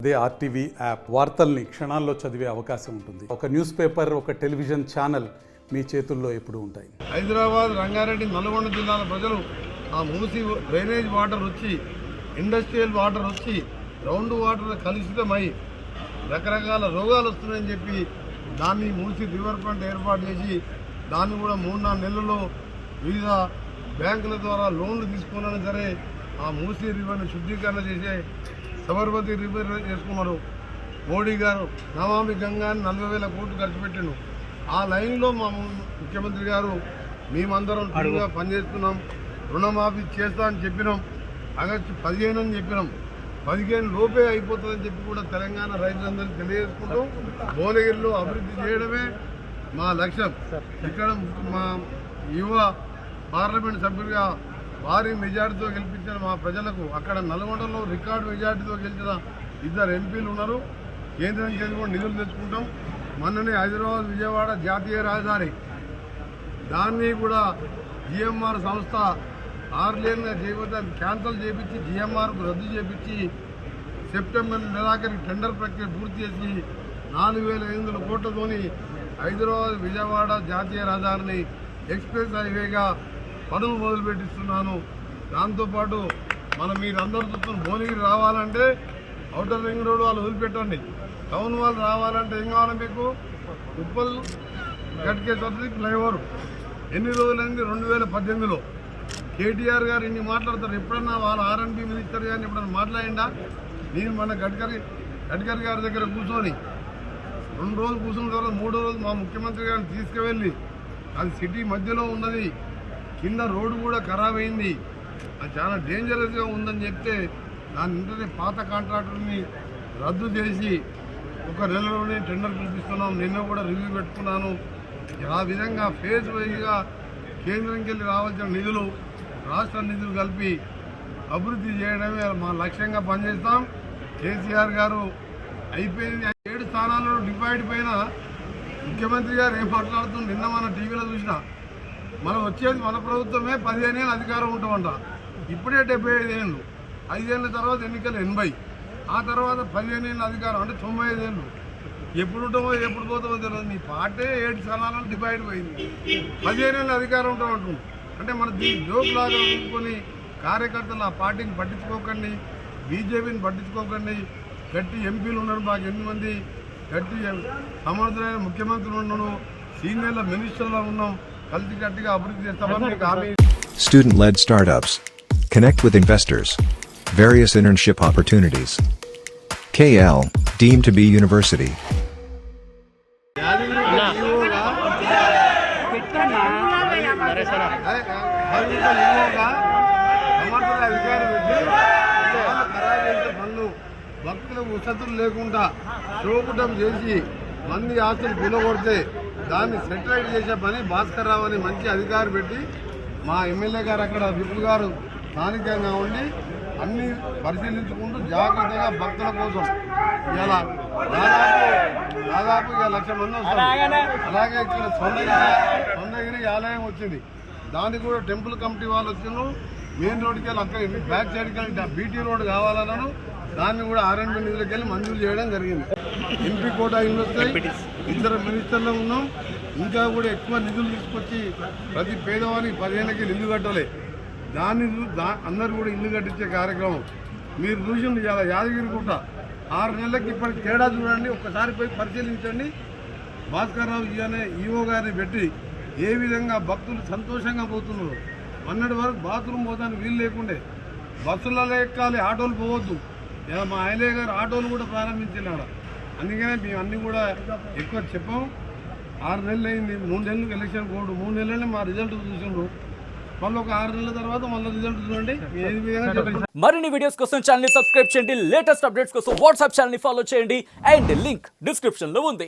అదే RTV app వార్తల్ని క్షణాల్లో చదివే అవకాశం ఉంటుంది. ఒక న్యూస్ పేపర్, ఒక టెలివిజన్ ఛానల్ మీ చేతుల్లో ఎప్పుడూ ఉంటాయి. హైదరాబాద్, రంగారెడ్డి, నల్గొండ జిల్లాల ప్రజలు ఆ మూసి డ్రైనేజ్ వాటర్ వచ్చి, ఇండస్ట్రియల్ వాటర్ వచ్చి, గ్రౌండ్ వాటర్ కలుషితమై రకరకాల రోగాలు వస్తున్నాయని చెప్పి దాన్ని మూసి రివర్ ఫ్రంట్ ఏర్పాటు చేసి దాన్ని కూడా 3-4 నెలల్లో వివిధ బ్యాంకుల ద్వారా లోన్లు తీసుకున్నా సరే ఆ మూసి రివర్ని శుద్ధీకరణ చేసే సబర్మతి రివర్ చేసుకున్నారు. మోడీ గారు నమామి గంగాని 40,000 కోట్లు ఖర్చు పెట్టిండు. ఆ లైన్లో మా ముఖ్యమంత్రి గారు మేమందరం టీగా పనిచేస్తున్నాం, రుణమాఫీ చేస్తా అని చెప్పినాం. ఆగస్టు 15 అని చెప్పినాం. 15 లోపే అయిపోతుందని చెప్పి కూడా తెలంగాణ రైతులందరికీ తెలియజేసుకుంటూ భువనగిరిలో అభివృద్ధి చేయడమే మా లక్ష్యం. ఇక్కడ మా యువ పార్లమెంట్ సభ్యుడిగా భారీ మెజార్టీతో గెలిపించిన మా ప్రజలకు, అక్కడ నల్గొండలో రికార్డు మెజార్టీతో గెలిచిన 2 ఎంపీలు ఉన్నారు. కేంద్రం చేసి కూడా నిధులు తెచ్చుకుంటాం. మొన్ననే హైదరాబాద్, విజయవాడ జాతీయ రాజధాని దాన్ని కూడా జిఎంఆర్ సంస్థ 6 లేన్గా చేయబోతే క్యాన్సల్ చేయించి జిఎంఆర్కు రద్దు చేయించి సెప్టెంబర్ నెలాఖరికి టెండర్ ప్రక్రియ పూర్తి చేసి 4,500 కోట్లతోని హైదరాబాద్, విజయవాడ జాతీయ రహదారిని ఎక్స్ప్రెస్ హైవేగా పనులు మొదలుపెట్టిస్తున్నాను. దాంతోపాటు మీరందరూ చూస్తున్న భువనగిరి రావాలంటే ఔటర్ రింగ్ రోడ్ వాళ్ళు వదిలిపెట్టండి, టౌన్ వాళ్ళు రావాలంటే ఏం కావాలి మీకు? ఉప్పల్ గట్కేసరి ఫ్లైఓవర్ ఎన్ని రోజులైంది? 2018లో కేటీఆర్ గారు ఇన్ని మాట్లాడతారు. ఎప్పుడన్నా వాళ్ళ ఆర్ఎండ్బి మినిస్టర్ గారిని ఎప్పుడన్నా మాట్లాడిందా? నేను మన గడ్కరీ గారి దగ్గర కూర్చొని 2 రోజులు కూర్చున్న తర్వాత 3వ రోజు మా ముఖ్యమంత్రి గారిని తీసుకువెళ్ళి, అది సిటీ మధ్యలో ఉన్నది, కింద రోడ్డు కూడా ఖరాబ్ అయింది, అది చాలా డేంజరస్గా ఉందని చెప్తే దాని వెంటనే పాత కాంట్రాక్టర్ని రద్దు చేసి 1 నెలలోనే టెండర్ పిలిపిస్తున్నాం. నిన్న కూడా రివ్యూ పెట్టుకున్నాను. ఆ విధంగా ఫేజ్ వైజ్గా కేంద్రంకి వెళ్ళి రావాల్సిన నిధులు, రాష్ట్ర నిధులు కలిపి అభివృద్ధి చేయడమే మా లక్ష్యంగా పనిచేస్తాం. కేసీఆర్ గారు అయిపోయింది 7 స్థానాల్లో డివైడ్ పైన ముఖ్యమంత్రి గారు ఏం మాట్లాడుతుంది నిన్న మన టీవీలో చూసినా. మనం వచ్చేది మన ప్రభుత్వమే 15 ఏళ్ళు అధికారం ఉంటామంట. ఇప్పుడే 75 ఏళ్ళు, 5 ఏళ్ళ తర్వాత ఎన్నికలు 80, ఆ తర్వాత 15 ఏళ్ళ అధికారం అంటే 95 ఏళ్ళు. ఎప్పుడు ఉంటామో ఎప్పుడు పోతామో తెలియదు. నీ పార్టీ 7 స్థానాలను డివైడ్ పోయింది, 15 ఏళ్ళ అధికారం ఉంటామంటుంది. అంటే మన దీన్ని జోకులాగా ఉంచుకొని కార్యకర్తలు ఆ పార్టీని పట్టించుకోకండి, బీజేపీని పట్టించుకోకండి. గట్టి ఎంపీలు ఉన్నారు మాకు 8 మంది, గట్టి సమర్థులైన ముఖ్యమంత్రులు ఉన్నాను, సీనియర్ల మినిస్టర్లు ఉన్నాం, కలిసి గట్టిగా అభివృద్ధి చేస్తామని మీకు హామీ. Student-led startups. Connect with investors. Various internship opportunities. KL, deemed to be university. భక్తుల వసతులు లేకుండా చూపటం చేసి మంది ఆస్తులు పిలగొడితే దాన్ని సెటిలైట్ చేసే పని భాస్కర్ రావు అని మంచి అధికారి పెట్టి మా ఎమ్మెల్యే గారు అక్కడ విపుల్ గారు స్థానికంగా ఉండి అన్ని పరిశీలించుకుంటూ జాగ్రత్తగా భక్తుల కోసం ఇలా దాదాపు 1,00,000 మంది వస్తారు. అలాగే ఇక్కడ సొందగిరి ఆలయం వచ్చింది, దానికి కూడా టెంపుల్ కమిటీ వాళ్ళు వచ్చిండ్రు. మెయిన్ రోడ్డుకి వెళ్ళి అక్కడ బ్యాక్ సైడ్కి వెళ్ళి బీటీ రోడ్ కావాలన్నాను, దాన్ని కూడా ఆర్ఎండ్బి నిధులకి వెళ్ళి మంజూరు చేయడం జరిగింది. ఎంపీ కోటా ఇల్లు వస్తాయి, 2 మినిస్టర్లు ఉన్నాం. ఇంకా కూడా ఎక్కువ నిధులు తీసుకొచ్చి ప్రతి పేదవానికి 10 ఏళ్ళకి ఇల్లు కట్టాలి. దాన్ని అందరూ కూడా ఇల్లు కట్టించే కార్యక్రమం మీరు చూసింది. ఇలా యాదగిరిగుట్ట 6 నెలలకి ఇప్పటికి తేడా చూడండి, ఒక్కసారి పోయి పరిశీలించండి. భాస్కర్ రావు అనే ఈఓ గారిని పెట్టి ఏ విధంగా భక్తులు సంతోషంగా పోతున్నారు. మొన్నటి వరకు బాత్రూమ్ పోతానికి వీలు లేకుండే, బస్సులలో ఎక్కాలి, ఆటోలు పోవద్దు. మా ఆయలే గారు ఆటోలు కూడా ప్రారంభించినాడు. అందుకనే మేము అన్నీ కూడా ఎక్కువ చెప్పాం. 6 నెలలు అయింది, 3 నెలలకు ఎలక్షన్ కోడ్, 3 నెలలనే మా రిజల్ట్ చూసిండ్రు. మళ్ళీ ఒక 6 నెలల తర్వాత మళ్ళీ రిజల్ట్ చూడండి. మరిన్ని వీడియోస్ కోసం ఛానల్ ని సబ్స్క్రైబ్ చేయండి, లేటెస్ట్ అప్డేట్స్ కోసం వాట్సాప్ ఛానల్ ని ఫాలో చేయండి, అండ్ లింక్ డిస్క్రిప్షన్ లో ఉంది.